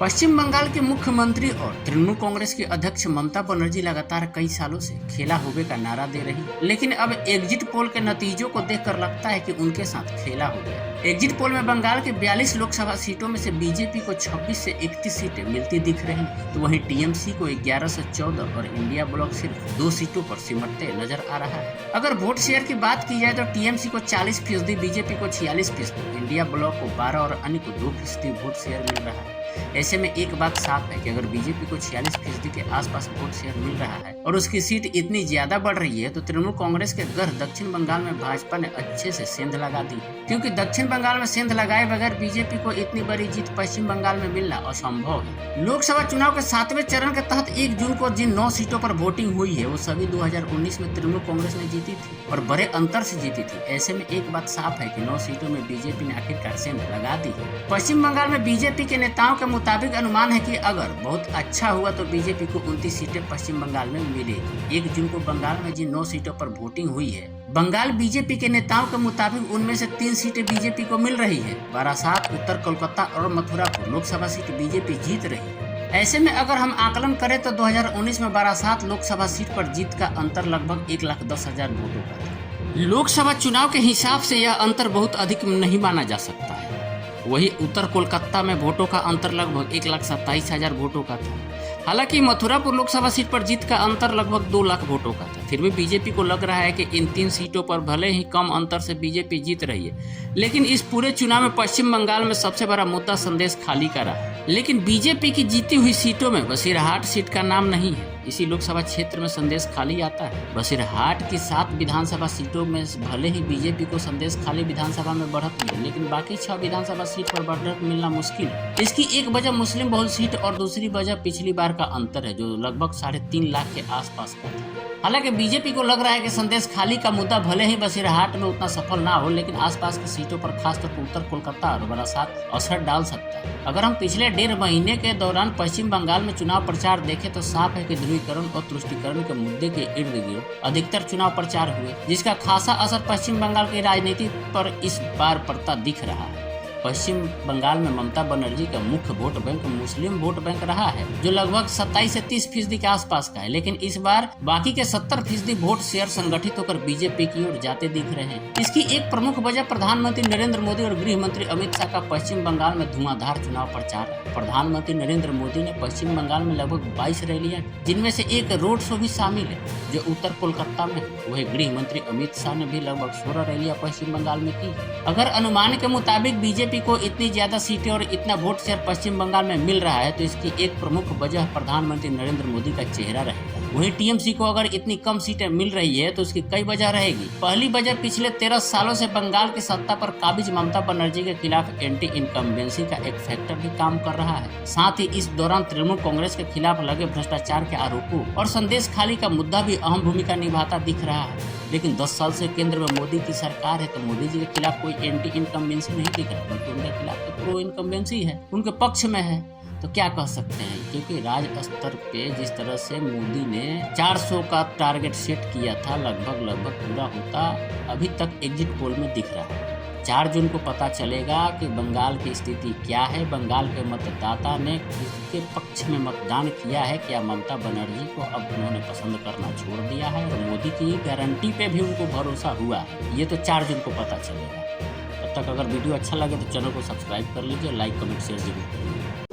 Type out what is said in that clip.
पश्चिम बंगाल के मुख्यमंत्री और तृणमूल कांग्रेस की अध्यक्ष ममता बनर्जी लगातार कई सालों से खेला होबे का नारा दे रही, लेकिन अब एग्जिट पोल के नतीजों को देखकर लगता है कि उनके साथ खेला हो गया। एग्जिट पोल में बंगाल के 42 लोकसभा सीटों में से बीजेपी को 26 से 31 सीटें मिलती दिख रही, तो वहीं टीएमसी को 11 से 14 और इंडिया ब्लॉक सिर्फ 2 सीटों पर सिमटते नजर आ रहा है। अगर वोट शेयर की बात की जाए तो टीएमसी को 40%, बीजेपी को 46%, इंडिया ब्लॉक को 12 और अन्य को 2% वोट शेयर मिल रहा है। ऐसे में एक बात साफ है कि अगर बीजेपी को 46% के आसपास वोट शेयर मिल रहा है और उसकी सीट इतनी ज्यादा बढ़ रही है, तो तृणमूल कांग्रेस के गढ़ दक्षिण बंगाल में भाजपा ने अच्छे से सेंध लगा दी है, क्योंकि दक्षिण बंगाल में सेंध लगाए बगैर बीजेपी को इतनी बड़ी जीत पश्चिम बंगाल में मिलना असंभव है। लोकसभा चुनाव के 7वें चरण के तहत 1 जून को जिन 9 सीटों पर वोटिंग हुई है, वो सभी 2019 में तृणमूल कांग्रेस ने जीती थी और बड़े अंतर से जीती थी। ऐसे में एक बात साफ है कि 9 सीटों में बीजेपी ने आखिरकार सेंध लगा दी है। पश्चिम बंगाल में बीजेपी के नेताओं के मुताबिक अनुमान है कि अगर बहुत अच्छा हुआ तो बीजेपी को 29 सीटें पश्चिम बंगाल में मिलेगी। 1 जून को बंगाल में जिन 9 सीटों पर वोटिंग हुई है, बंगाल बीजेपी के नेताओं के मुताबिक उनमें से 3 सीटें बीजेपी को मिल रही है। बारासात, उत्तर कोलकाता और मथुरापुर लोकसभा सीट बीजेपी जीत रही है। ऐसे में अगर हम आकलन करें तो 2019 में बारासात लोकसभा सीट पर जीत का अंतर लगभग 1,10,000 वोटों का था। लोकसभा चुनाव के हिसाब से यह अंतर बहुत अधिक नहीं माना जा सकता है। वही उत्तर कोलकाता में वोटों का अंतर लगभग 1,27,000 वोटों का था। हालांकि मथुरापुर लोकसभा सीट पर जीत का अंतर लगभग 2 लाख वोटों का था। फिर भी बीजेपी को लग रहा है कि इन 3 सीटों पर भले ही कम अंतर से बीजेपी जीत रही है, लेकिन इस पूरे चुनाव में पश्चिम बंगाल में सबसे बड़ा मुद्दा संदेश खाली का रहा। लेकिन बीजेपी की जीती हुई सीटों में बसीरहाट सीट का नाम नहीं है। इसी लोकसभा क्षेत्र में संदेश खाली आता है। बसीरहाट की 7 विधानसभा सीटों में भले ही बीजेपी को संदेश खाली विधानसभा में बढ़त मिले, लेकिन बाकी 6 विधानसभा सीट पर बढ़त मिलना मुश्किल है। इसकी एक वजह मुस्लिम बहुल सीट और दूसरी वजह पिछली बार का अंतर है, जो लगभग 3.5 लाख के आसपास का था। हालांकि बीजेपी को लग रहा है कि संदेश खाली का मुद्दा भले ही बसीरहाट में उतना सफल ना हो, लेकिन आसपास की सीटों पर खासतौर पर उत्तर कोलकाता और बारासात असर डाल सकता है। अगर हम पिछले 1.5 महीने के दौरान पश्चिम बंगाल में चुनाव प्रचार देखें तो साफ है कि ध्रुवीकरण और तुष्टीकरण के मुद्दे के इर्द गिर्द अधिकतर चुनाव प्रचार हुए, जिसका खासा असर पश्चिम बंगाल की राजनीति पर इस बार पड़ता दिख रहा है। पश्चिम बंगाल में ममता बनर्जी का मुख्य वोट बैंक मुस्लिम वोट बैंक रहा है, जो लगभग 27 से 30% के आसपास का है, लेकिन इस बार बाकी के 70% वोट शेयर संगठित होकर बीजेपी की ओर जाते दिख रहे हैं। इसकी एक प्रमुख वजह प्रधानमंत्री नरेंद्र मोदी और गृह मंत्री अमित शाह का पश्चिम बंगाल में धुआंधार चुनाव प्रचार है। प्रधानमंत्री नरेंद्र मोदी ने पश्चिम बंगाल में लगभग 22 रैलियां, जिनमें से एक रोड शो भी शामिल है जो उत्तर कोलकाता में। वही गृह मंत्री अमित शाह ने भी लगभग 16 रैलियां पश्चिम बंगाल में की। अगर अनुमान के मुताबिक बीजेपी को इतनी ज्यादा सीटें और इतना वोट शेयर पश्चिम बंगाल में मिल रहा है, तो इसकी एक प्रमुख वजह प्रधानमंत्री नरेंद्र मोदी का चेहरा रहेगा। वहीं टीएमसी को अगर इतनी कम सीटें मिल रही है तो इसकी कई वजह रहेगी। पहली वजह पिछले 13 सालों से बंगाल की सत्ता पर काबिज ममता बनर्जी के खिलाफ एंटी इनकम्बेंसी का एक फैक्टर भी काम कर रहा है। साथ ही इस दौरान तृणमूल कांग्रेस के खिलाफ लगे भ्रष्टाचार के आरोपों और संदेश खाली का मुद्दा भी अहम भूमिका निभाता दिख रहा है। लेकिन 10 साल से केंद्र में मोदी की सरकार है, तो मोदी जी के खिलाफ कोई एंटी इनकम्बेंसी नहीं दिख रहा, बल्कि उनके खिलाफ तो प्रो इनकम्बेंसी है, उनके पक्ष में है। तो क्या कह सकते हैं, क्योंकि राज्य स्तर पे जिस तरह से मोदी ने 400 का टारगेट सेट किया था, लगभग पूरा होता अभी तक एग्जिट पोल में दिख रहा है। 4 जून को पता चलेगा कि बंगाल की स्थिति क्या है, बंगाल के मतदाता ने किसके पक्ष में मतदान किया है, क्या ममता बनर्जी को अब उन्होंने पसंद करना छोड़ दिया है और मोदी की गारंटी पे भी उनको भरोसा हुआ है। ये तो 4 जून को पता चलेगा। तब तक अगर वीडियो अच्छा लगे तो चैनल को सब्सक्राइब कर लीजिए, लाइक कमेंट शेयर जरूर करिए।